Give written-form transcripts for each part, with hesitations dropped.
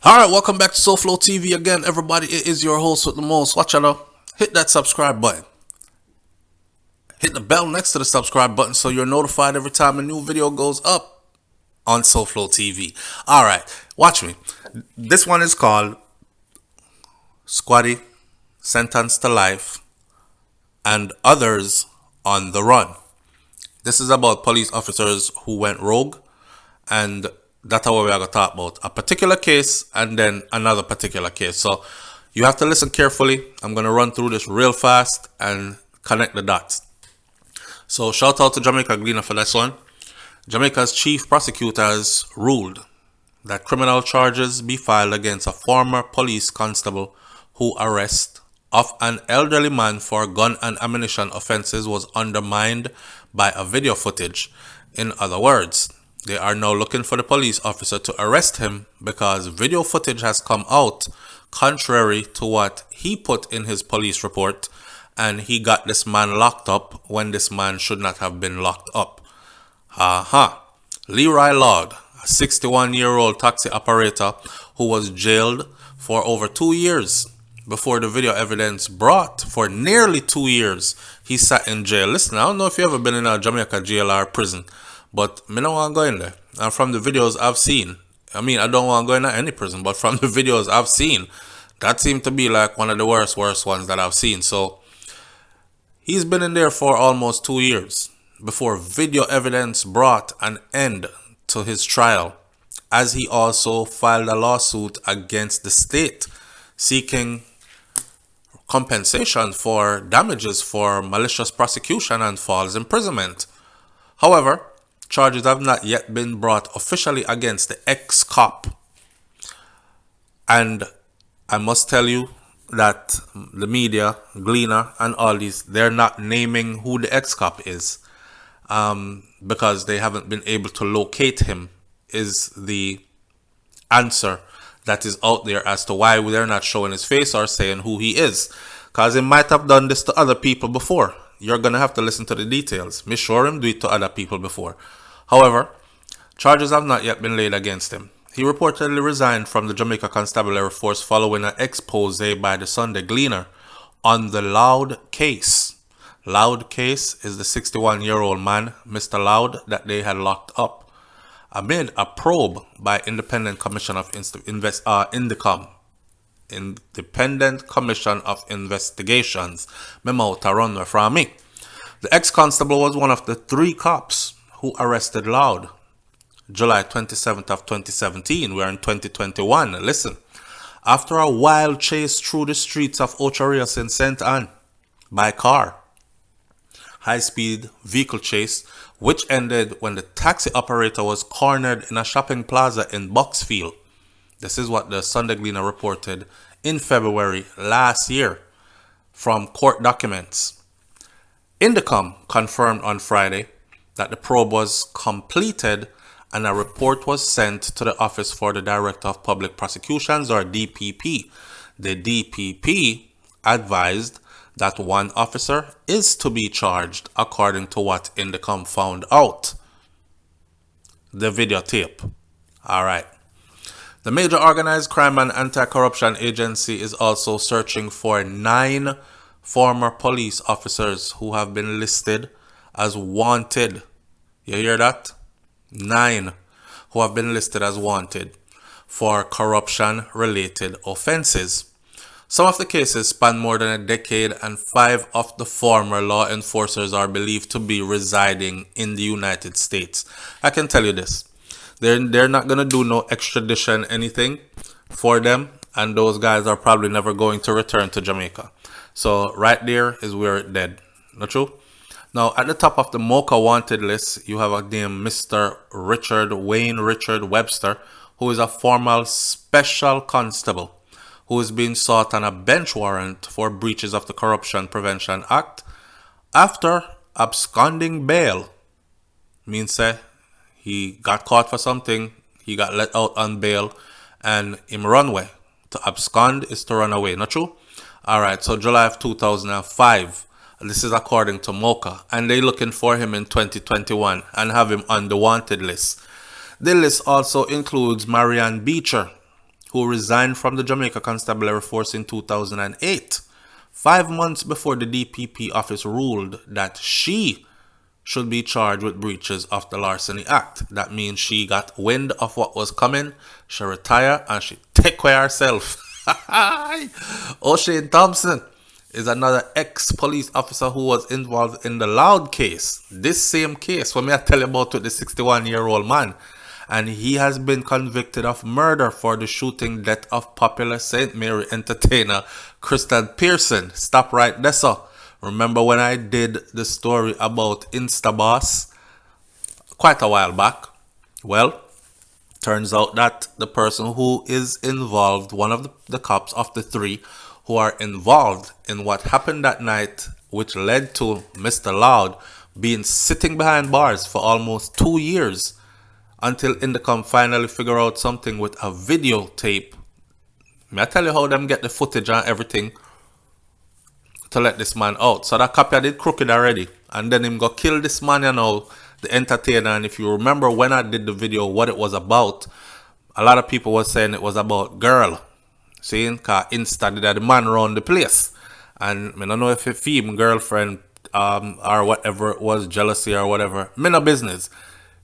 Alright, welcome back to SouFLoTV again, everybody. It is your host with the most. Watch out, hit that subscribe button. Hit the bell next to the subscribe button so you're notified every time a new video goes up on SouFLoTV. Alright, watch me. This one is called Squatty Sentenced to Life and Others on the Run. This is about police officers who went rogue, and that's what we're going to talk about. A particular case and then another particular case. So you have to listen carefully. I'm going to run through this real fast and connect the dots. So shout out to Jamaica Gleaner for this one. Jamaica's chief prosecutor has ruled that criminal charges be filed against a former police constable whose arrest of an elderly man for gun and ammunition offenses was undermined by a video footage. In other words, they are now looking for the police officer to arrest him because video footage has come out contrary to what he put in his police report, and he got this man locked up when this man should not have been locked up. Leroy Lord, a 61-year-old taxi operator who was jailed for over 2 years before the video evidence brought for nearly 2 years. He sat in jail. Listen, I don't know if you ever been in a Jamaica jail or prison, but I don't want to go in there. And from the videos I've seen, I don't want to go in any prison, but from the videos I've seen, that seemed to be like one of the worst ones that I've seen. So he's been in there for almost 2 years before video evidence brought an end to his trial, as he also filed a lawsuit against the state seeking compensation for damages for malicious prosecution and false imprisonment. However, charges have not yet been brought officially against the ex-cop. And I must tell you that the media, Gleaner and all these, they're not naming who the ex-cop is because they haven't been able to locate him, is the answer that is out there as to why they're not showing his face or saying who he is. Because he might have done this to other people before. You're going to have to listen to the details. Me sure him do it to other people before. However, charges have not yet been laid against him. He reportedly resigned from the Jamaica Constabulary Force following an expose by the Sunday Gleaner on the Loud case. Loud case is the 61-year-old man, Mr. Loud, that they had locked up amid a probe by Independent Commission of Independent Commission of Investigations. Memo to run from me. The ex-constable was one of the 3 cops who arrested Loud July 27th of 2017. We're in 2021. Listen. After a wild chase through the streets of Ocho Rios in St. Anne by car, high-speed vehicle chase, which ended when the taxi operator was cornered in a shopping plaza in Boxfield. This is what the Sunday Gleaner reported in February last year from court documents. Indicom confirmed on Friday that the probe was completed and a report was sent to the Office for the Director of Public Prosecutions, or DPP. The DPP advised that one officer is to be charged according to what Indicom found out. The videotape. Alright. The Major Organized Crime and Anti-Corruption Agency is also searching for 9 former police officers who have been listed as wanted. You hear that? 9 who have been listed as wanted for corruption-related offenses. Some of the cases span more than a decade, and 5 of the former law enforcers are believed to be residing in the United States. I can tell you this. They're not going to do no extradition anything for them, and those guys are probably never going to return to Jamaica. So right there is where it's dead. Not true? Now, at the top of the Mocha wanted list, you have a name, Mr. Wayne Richard Webster, who is a former special constable who is being sought on a bench warrant for breaches of the Corruption Prevention Act after absconding bail. Means that he got caught for something, he got let out on bail, and him run away. To abscond is to run away, not true? Alright, so July of 2005. This is according to Mocha, and they're looking for him in 2021 and have him on the wanted list. The list also includes Marianne Beecher, who resigned from the Jamaica Constabulary Force in 2008, 5 months before the DPP office ruled that she should be charged with breaches of the Larceny Act. That means she got wind of what was coming, she retired, and she take care of herself. O'Shane Thompson is another ex-police officer who was involved in the Loud case. This same case, when I tell you about it, the 61-year-old man. And he has been convicted of murder for the shooting death of popular St. Mary entertainer Kristen Pearson. Stop right there, sir. Remember when I did the story about Insta boss quite a while back? Well, turns out that the person who is involved, one of the cops of the three who are involved in what happened that night, which led to Mr. Loud being sitting behind bars for almost 2 years, until Indicom finally figure out something with a videotape. May I tell you how them get the footage and everything to let this man out. So that copy did crooked already. And then him go kill this man, you know, the entertainer. And if you remember when I did the video, what it was about, a lot of people were saying it was about girl. See, because Insta did the man around the place. And I don't know if it's him, girlfriend, or whatever it was, jealousy or whatever. Me no business.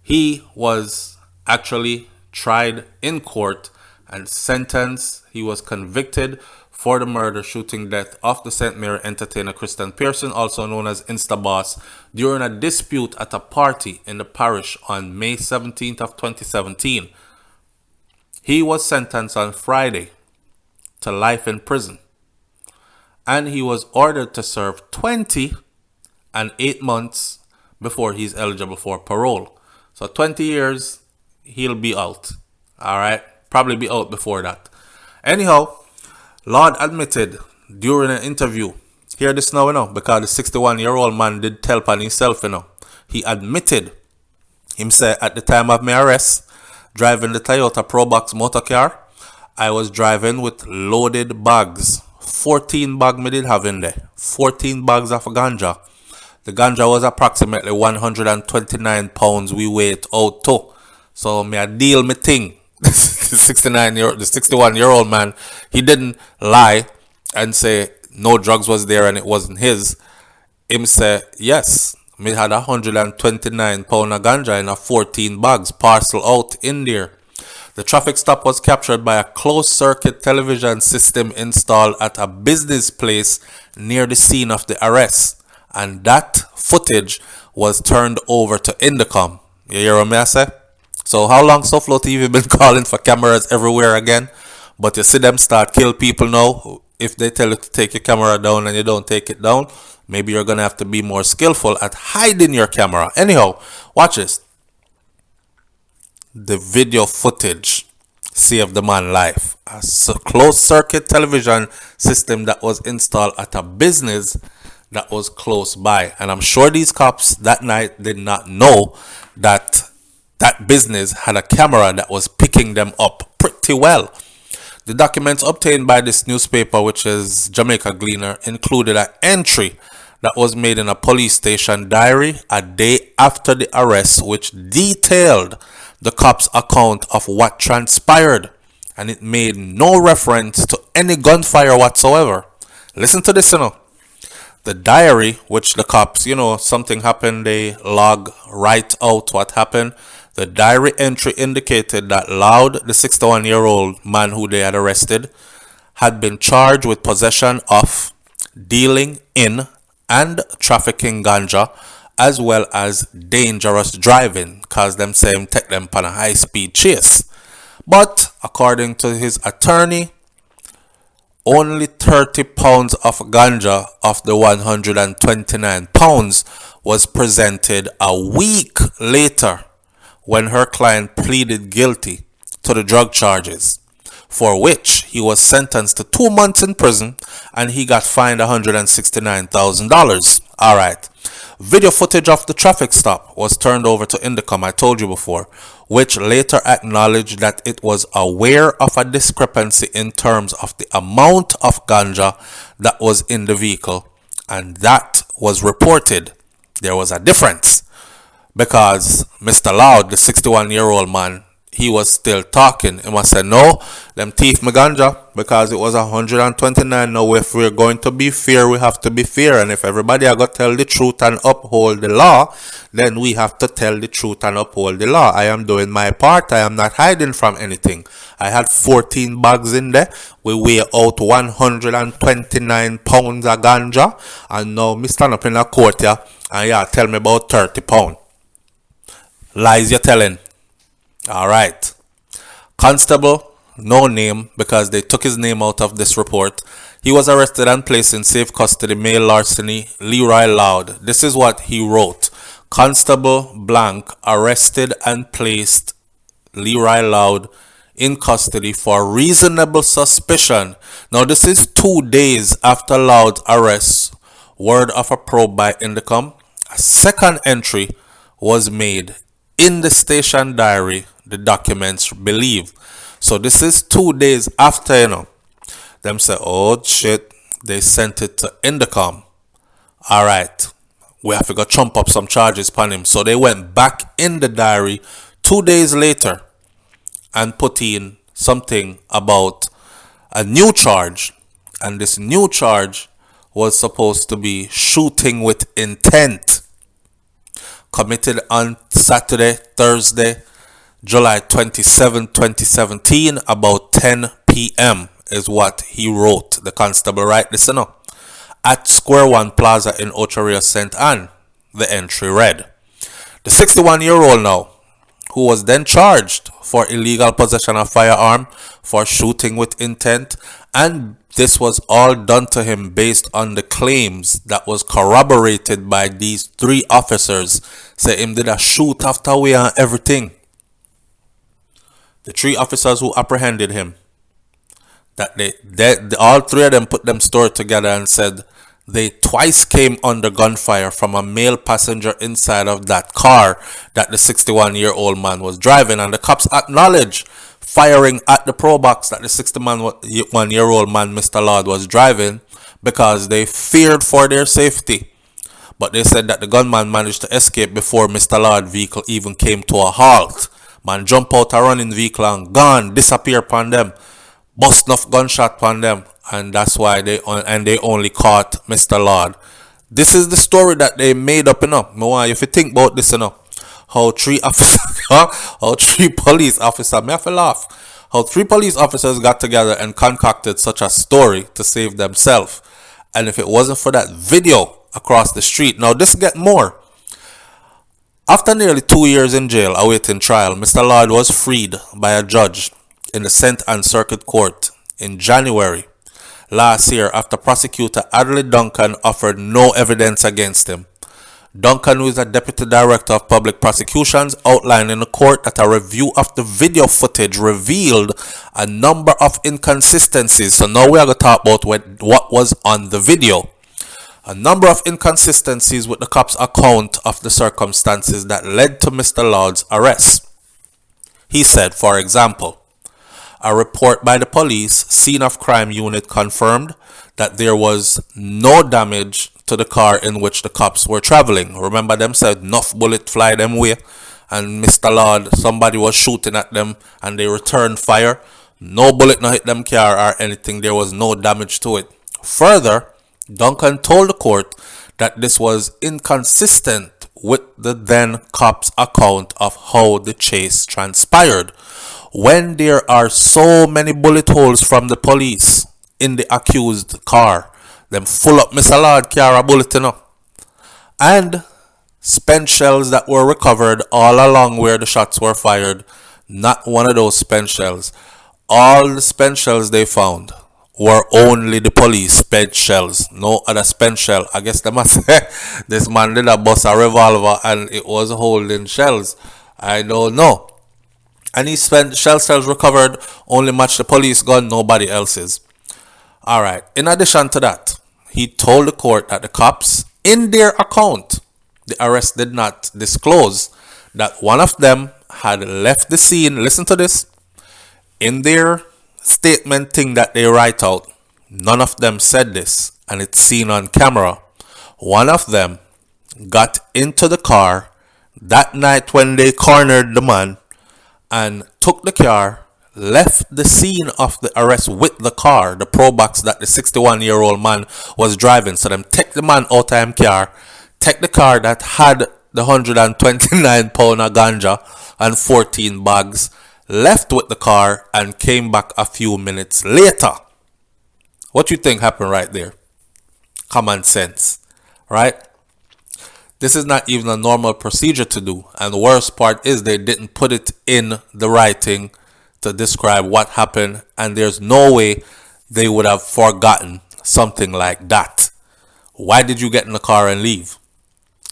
He was actually tried in court and sentenced. He was convicted for the murder, shooting death of the St. Mary entertainer Kristen Pearson, also known as Insta Boss, during a dispute at a party in the parish on May 17th of 2017. He was sentenced on Friday to life in prison, and he was ordered to serve 20 and 8 months before he's eligible for parole. So 20 years, he'll be out. All right? Probably be out before that. Anyhow, Lord admitted during an interview, hear this now, you know, because the 61-year-old man did tell upon himself, you know. He admitted, him say, at the time of my arrest, driving the Toyota Probox motor car, I was driving with loaded bags. 14 bags me did have in there. 14 bags of ganja. The ganja was approximately 129 pounds we weighed out to. So me a deal me thing. The 61-year-old man, he didn't lie and say no drugs was there and it wasn't his. Him say, yes, me had 129 pound of ganja in a 14 bags parcel out in there. The traffic stop was captured by a closed-circuit television system installed at a business place near the scene of the arrest. And that footage was turned over to Indicom. You hear what I say? So how long SouFLoTV been calling for cameras everywhere again? But you see them start kill people now. If they tell you to take your camera down and you don't take it down, maybe you're going to have to be more skillful at hiding your camera. Anyhow, watch this. The video footage saved the man's life. A closed circuit television system that was installed at a business that was close by. And I'm sure these cops that night did not know that that business had a camera that was picking them up pretty well. The documents obtained by this newspaper, which is Jamaica Gleaner, included an entry that was made in a police station diary a day after the arrest, which detailed the cops' account of what transpired, and it made no reference to any gunfire whatsoever. Listen to this, you know. The diary, which the cops, you know, something happened, they log right out what happened. The diary entry indicated that Loud, the 61-year-old man who they had arrested, had been charged with possession of, dealing in, and trafficking ganja, as well as dangerous driving, cause them say him take them on a high-speed chase. But according to his attorney, only 30 pounds of ganja of the 129 pounds was presented a week later when her client pleaded guilty to the drug charges, for which he was sentenced to 2 months in prison and he got fined $169,000. All right. Video footage of the traffic stop was turned over to Indicom, I told you before, which later acknowledged that it was aware of a discrepancy in terms of the amount of ganja that was in the vehicle, and that was reported. There was a difference because Mr. Loud, the 61-year-old man, he was still talking. He must say, no, them thief me ganja, because it was 129. Now, if we're going to be fair, we have to be fair. And if everybody are going to tell the truth and uphold the law, then we have to tell the truth and uphold the law. I am doing my part. I am not hiding from anything. I had 14 bags in there. We weigh out 129 pounds of ganja. And now me stand up in a court here, and yeah, tell me about 30 pounds. Lies you're telling. Alright. Constable, no name, because they took his name out of this report. He was arrested and placed in safe custody, mail larceny, Leroy Loud. This is what he wrote. Constable blank arrested and placed Leroy Loud in custody for reasonable suspicion. Now this is 2 days after Loud's arrest. Word of a probe by Indicom. A second entry was made in the station diary, the documents believe. So this is 2 days after, them say, oh shit, they sent it to Indicom. Alright, we have to go trump up some charges upon him. So they went back in the diary 2 days later and put in something about a new charge. And this new charge was supposed to be shooting with intent, committed on Saturday, Thursday, July 27, 2017, about 10 p.m. is what he wrote. The constable, right? Listen up. At Square One Plaza in Ocho St. Anne, the entry read. The 61-year-old now, who was then charged for illegal possession of firearm, for shooting with intent, and this was all done to him based on the claims that was corroborated by these 3 officers. Say him did a shoot after we and everything. The 3 officers who apprehended him, that all 3 of them put them story together and said they twice came under gunfire from a male passenger inside of that car that the 61-year-old man was driving, and the cops acknowledged firing at the pro box that the 61-year-old man, Mr. Lord, was driving, because they feared for their safety. But they said that the gunman managed to escape before Mr. Lord's vehicle even came to a halt. Man jump out a running vehicle and gone, disappear upon them, bust enough gunshot upon them, and that's why they only caught Mr. Lord. This is the story that they made up, If you think about this, how 3 police officers, me have to laugh, how 3 police officers got together and concocted such a story to save themselves. And if it wasn't for that video across the street, now this get more. After nearly 2 years in jail awaiting trial, Mr. Lord was freed by a judge in the St. Anne Circuit Court in January last year after prosecutor Adley Duncan offered no evidence against him. Duncan, who is a deputy director of public prosecutions, outlined in the court that a review of the video footage revealed a number of inconsistencies. So now we are going to talk about what was on the video. A number of inconsistencies with the cops' account of the circumstances that led to Mr. Lord's arrest. He said, for example, a report by the police scene of crime unit confirmed that there was no damage to the car in which the cops were traveling. Remember, them said enough bullet fly them way, and Mr. Lord, somebody was shooting at them and they returned fire. No bullet no hit them car or anything. There was no damage to it. Further, Duncan told the court that this was inconsistent with the then cop's account of how the chase transpired. When there are so many bullet holes from the police in the accused car, them full up Mr. Lord car a bullet, and spent shells that were recovered all along where the shots were fired, not one of those spent shells. All the spent shells they found were only the police spent shells, no other spent shell. I guess they must say this man did a bust a revolver and it was holding shells. I don't know. And he spent shells recovered only match the police gun, nobody else's. Alright, in addition to that, he told the court that the cops, in their account, the arrest did not disclose that one of them had left the scene. Listen to this. In their statement thing that they write out, none of them said this, and it's seen on camera. One of them got into the car that night when they cornered the man and took the car, left the scene of the arrest with the car, the Probox that the 61-year-old man was driving. So them take the man out of him car, take the car that had the 129 pound of ganja and 14 bags, left with the car, and came back a few minutes later. What you think happened right there? Common sense, right? This is not even a normal procedure to do. And the worst part is they didn't put it in the writing to describe what happened. And there's no way they would have forgotten something like that. Why did you get in the car and leave?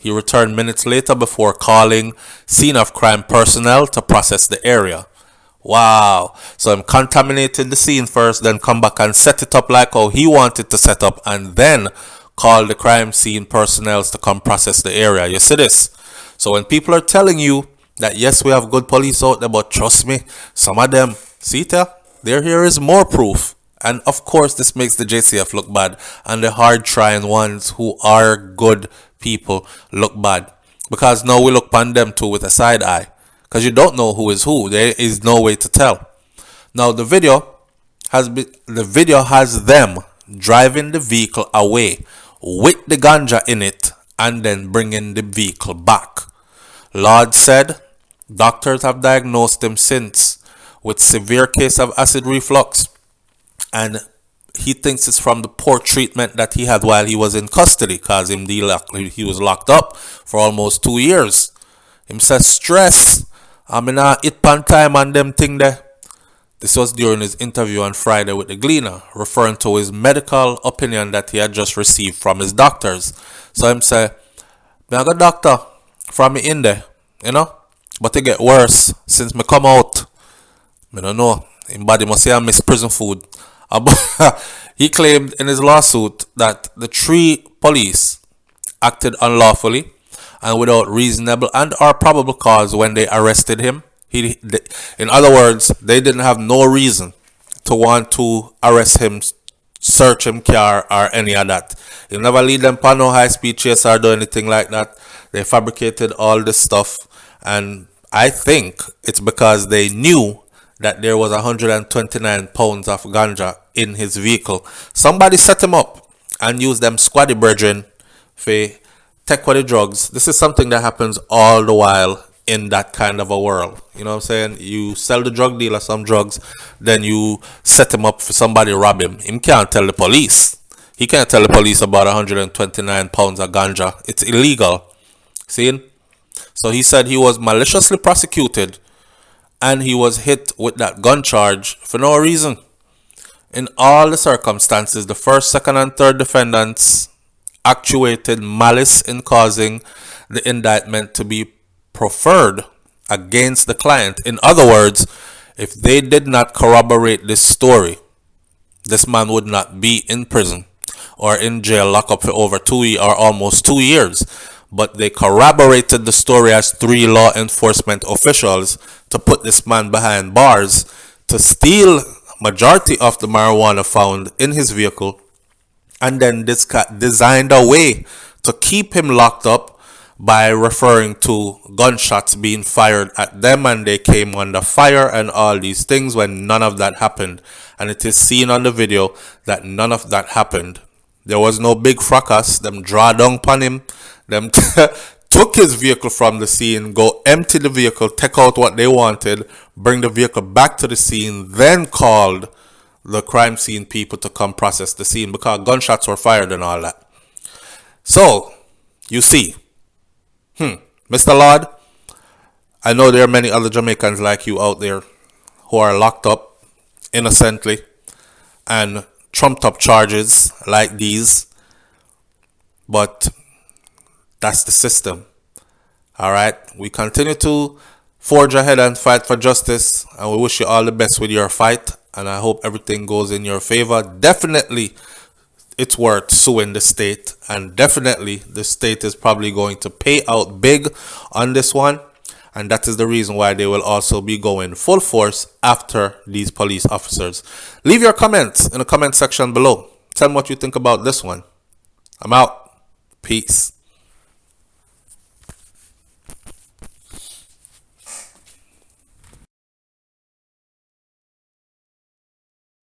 He returned minutes later before calling scene of crime personnel to process the area. Wow. So I'm contaminated the scene first, then come back and set it up like how he wanted to set up, and then call the crime scene personnel to come process the area. You see this? So when people are telling you that yes, we have good police out there, but trust me, some of them, see there here is more proof. And of course, this makes the JCF look bad, and the hard trying ones who are good people look bad, because now we look upon them too with a side eye, because you don't know who is who. There is no way to tell. Now the video has them driving the vehicle away with the ganja in it and then bringing the vehicle back. Lord said doctors have diagnosed him since with severe case of acid reflux, and he thinks it's from the poor treatment that he had while he was in custody, because he was locked up for almost 2 years. Him says stress, I mean, it pan time and them thing there. This was during his interview on Friday with the Gleaner, referring to his medical opinion that he had just received from his doctors. So him say, I got a doctor from me in there, but it get worse since me come out. I don't know, his body must say I miss prison food. He claimed in his lawsuit that the 3 police acted unlawfully and without reasonable and or probable cause when they arrested him. In other words, they didn't have no reason to want to arrest him, search him car or any of that. He never lead them on no high-speed chase or do anything like that. They fabricated all this stuff, and I think it's because they knew that there was 129 pounds of ganja in his vehicle. Somebody set him up and used them squaddy brethren for take with the drugs. This is something that happens all the while in that kind of a world. You know what I'm saying? You sell the drug dealer some drugs, then you set him up for somebody to rob him. He can't tell the police. He can't tell the police about 129 pounds of ganja. It's illegal. See? So he said he was maliciously prosecuted and he was hit with that gun charge for no reason. In all the circumstances, the first, second, and third defendants actuated malice in causing the indictment to be preferred against the client. In other words, if they did not corroborate this story, this man would not be in prison or in jail, locked up for over 2 years or almost 2 years. But they corroborated the story as 3 law enforcement officials to put this man behind bars to steal majority of the marijuana found in his vehicle, and then this cat designed a way to keep him locked up by referring to gunshots being fired at them and they came under fire and all these things, when none of that happened. And it is seen on the video that none of that happened. There was no big fracas. Them draw down upon him. Them took his vehicle from the scene, go empty the vehicle, take out what they wanted, bring the vehicle back to the scene, then called the crime scene people to come process the scene because gunshots were fired and all that. So, you see, Mr. Lord, I know there are many other Jamaicans like you out there who are locked up innocently and trumped up charges like these, but that's the system. All right, we continue to forge ahead and fight for justice, and we wish you all the best with your fight, and I hope everything goes in your favor. Definitely it's worth suing the state, and definitely the state is probably going to pay out big on this one, and that is the reason why they will also be going full force after these police officers. Leave your comments in the comment section below. Tell me what you think about this one. I'm out. Peace.